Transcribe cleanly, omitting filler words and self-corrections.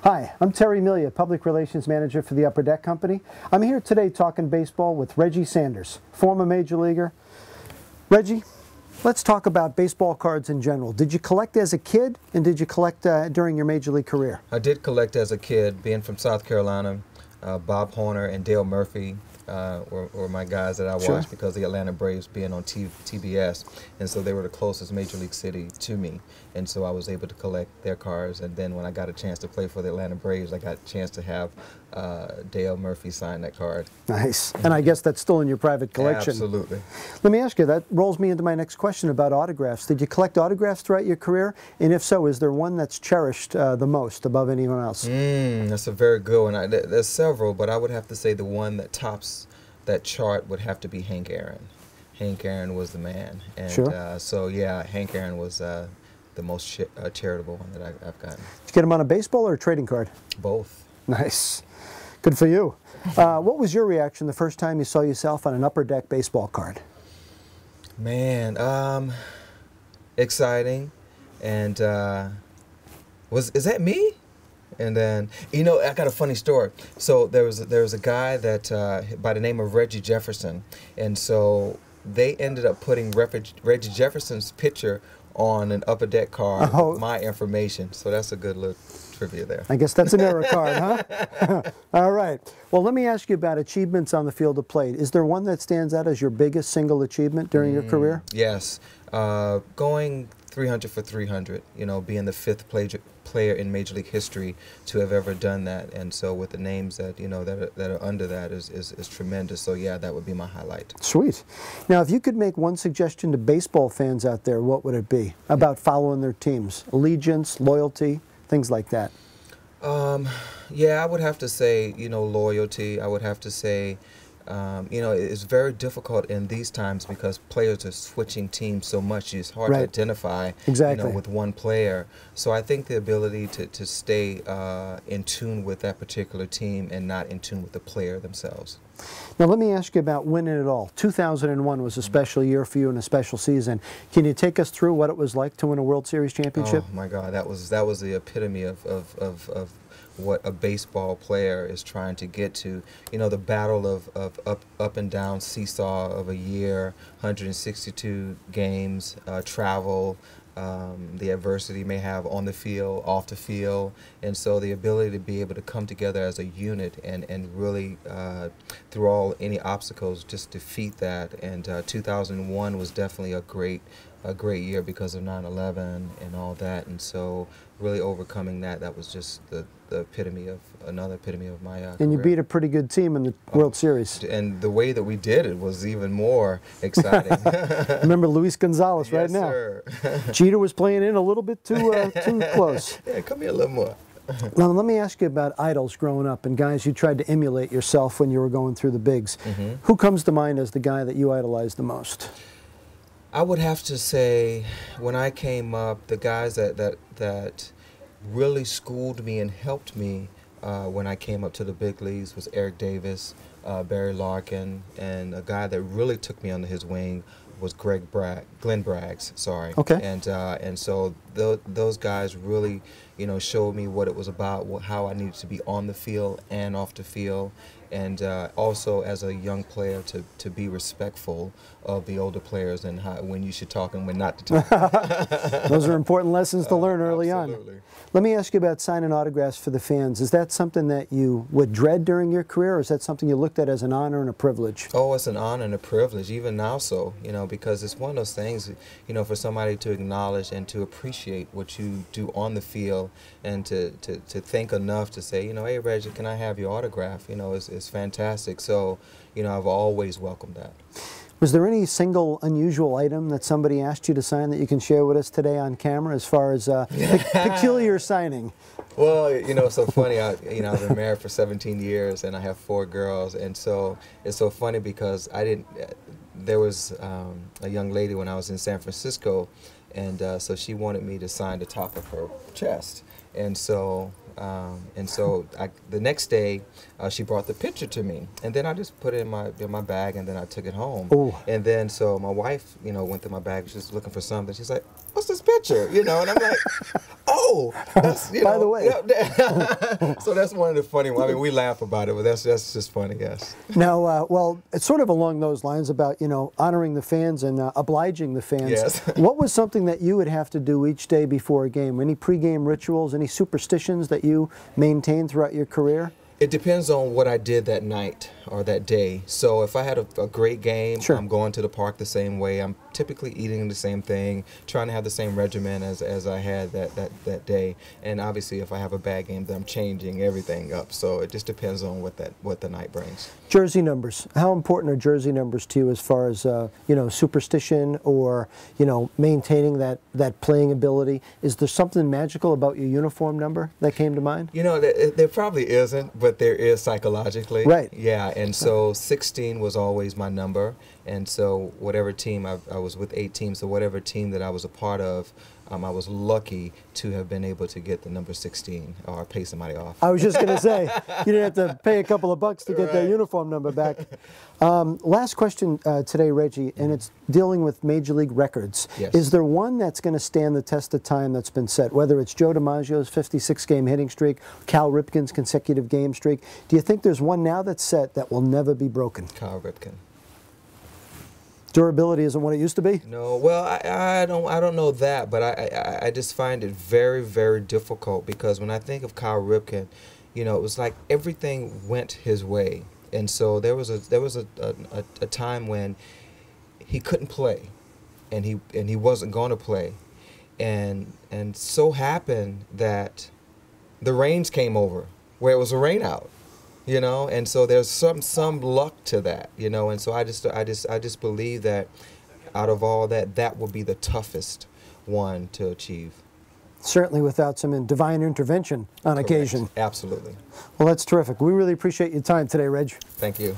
Hi, I'm Terry Melia, Public Relations Manager for the Upper Deck Company. I'm here today talking baseball with Reggie Sanders, former Major Leaguer. Reggie, let's talk about baseball cards in general. Did you collect as a kid, and did you collect during your Major League career? I did collect as a kid, being from South Carolina. Bob Horner and Dale Murphy were my guys that I watched, Sure. because the Atlanta Braves being on TBS, and so they were the closest Major League city to me, and so I was able to collect their cards. And then when I got a chance to play for the Atlanta Braves, I got a chance to have Dale Murphy sign that card. Nice. And I guess that's still in your private collection. Absolutely. Let me ask you, that rolls me into my next question about autographs. Did you collect autographs throughout your career? And if so, is there one that's cherished the most above anyone else? That's a very good one. There's several, but I would have to say the one that tops that chart would have to be Hank Aaron. Hank Aaron was the man. And Sure. so yeah, Hank Aaron was the most charitable one that I've gotten. Did you get him on a baseball or a trading card? Both. Nice. Good for you. What was your reaction the first time you saw yourself on an Upper Deck baseball card? Man, exciting. And is that me? And then, you know, I got a funny story. So there was a guy that by the name of Reggie Jefferson, and so they ended up putting Reggie Jefferson's picture on an Upper Deck card with my information. So that's a good little trivia there. I guess that's an error card, huh? All right. Well, let me ask you about achievements on the field of play. Is there one that stands out as your biggest single achievement during your career? Yes. Going 300 for 300, you know, being the fifth player in Major League history to have ever done that. And so with the names that, you know, that are under that is tremendous. So yeah, that would be my highlight. Sweet. Now, if you could make one suggestion to baseball fans out there, what would it be about following their teams? Allegiance, loyalty, things like that. Yeah, I would have to say, you know, loyalty. I would have to say, you know, it's very difficult in these times because players are switching teams so much. It's hard to identify, you know, with one player. So I think the ability to stay in tune with that particular team and not in tune with the player themselves. Now let me ask you about winning it all. 2001 was a special year for you and a special season. Can you take us through what it was like to win a World Series championship? Oh my God, that was the epitome of what a baseball player is trying to get to. You know, the battle of up and down seesaw of a year, 162 games, travel, the adversity you may have on the field, off the field, and so the ability to be able to come together as a unit and really through any obstacles just defeat that. And 2001 was definitely a great year because of 9/11 and all that, and so really overcoming that was just another epitome of my career. And you beat a pretty good team in the World Series. And the way that we did it was even more exciting. Remember Luis Gonzalez right now? Sir. Jeter was playing in a little bit too close. Yeah, come here a little more. Now, let me ask you about idols growing up and guys you tried to emulate yourself when you were going through the bigs. Who comes to mind as the guy that you idolized the most? I would have to say, when I came up, the guys that really schooled me and helped me when I came up to the big leagues was Eric Davis, Barry Larkin, and a guy that really took me under his wing was Glenn Braggs. Sorry. Okay. And so those guys really, you know, showed me what it was about, how I needed to be on the field and off the field, and also as a young player to be respectful of the older players and when you should talk and when not to talk. Those are important lessons to learn early on. Let me ask you about signing autographs for the fans. Is that something that you would dread during your career, or is that something you looked at as an honor and a privilege? Oh, it's an honor and a privilege, even now so, you know, because it's one of those things, you know, for somebody to acknowledge and to appreciate what you do on the field and to think enough to say, you know, hey, Reggie, can I have your autograph? You know, it's fantastic. So, you know, I've always welcomed that. Was there any single unusual item that somebody asked you to sign that you can share with us today on camera as far as peculiar signing? Well, you know, it's so funny. I've been married for 17 years and I have 4 girls, and so it's so funny because there was a young lady when I was in San Francisco, and so she wanted me to sign the top of her chest, and so the next day she brought the picture to me, and then I just put it in my bag, and then I took it home. Ooh. And then so my wife, you know, went through my bag, she was looking for something. She's like, "What's this picture?" You know, and I'm like, "Oh, oh, that's, By the way. So that's one of the funny ones. I mean, we laugh about it, but that's just funny, yes. Now, well, it's sort of along those lines about, you know, honoring the fans and obliging the fans. Yes. What was something that you would have to do each day before a game? Any pregame rituals, any superstitions that you maintained throughout your career? It depends on what I did that night or that day. So if I had a great game, Sure. I'm going to the park the same way. I'm typically eating the same thing, trying to have the same regimen as I had that day. And obviously, if I have a bad game, then I'm changing everything up. So it just depends on what the night brings. Jersey numbers. How important are jersey numbers to you as far as you know, superstition or, you know, maintaining that playing ability? Is there something magical about your uniform number that came to mind? You know, there probably isn't, but there is psychologically. Right. Yeah, and so 16 was always my number. And so whatever team, I was with 8 teams, so whatever team that I was a part of, I was lucky to have been able to get the number 16 or pay somebody off. I was just going to say, you didn't have to pay a couple of bucks to get that uniform number back. Last question today, Reggie, and it's dealing with Major League records. Yes. Is there one that's going to stand the test of time that's been set, whether it's Joe DiMaggio's 56-game hitting streak, Cal Ripken's consecutive game streak? Do you think there's one now that's set that will never be broken? Cal Ripken. Durability isn't what it used to be? No, well, I don't know that, but I just find it very, very difficult because when I think of Cal Ripken, you know, it was like everything went his way, and so there was a time when he couldn't play, and he wasn't going to play, and so happened that the rains came over where it was a rain out. You know, and so there's some luck to that, you know, and so I just believe that out of all that will be the toughest one to achieve. Certainly without some divine intervention on Correct. occasion. Absolutely. Well, that's terrific. We really appreciate your time today, Reg. Thank you.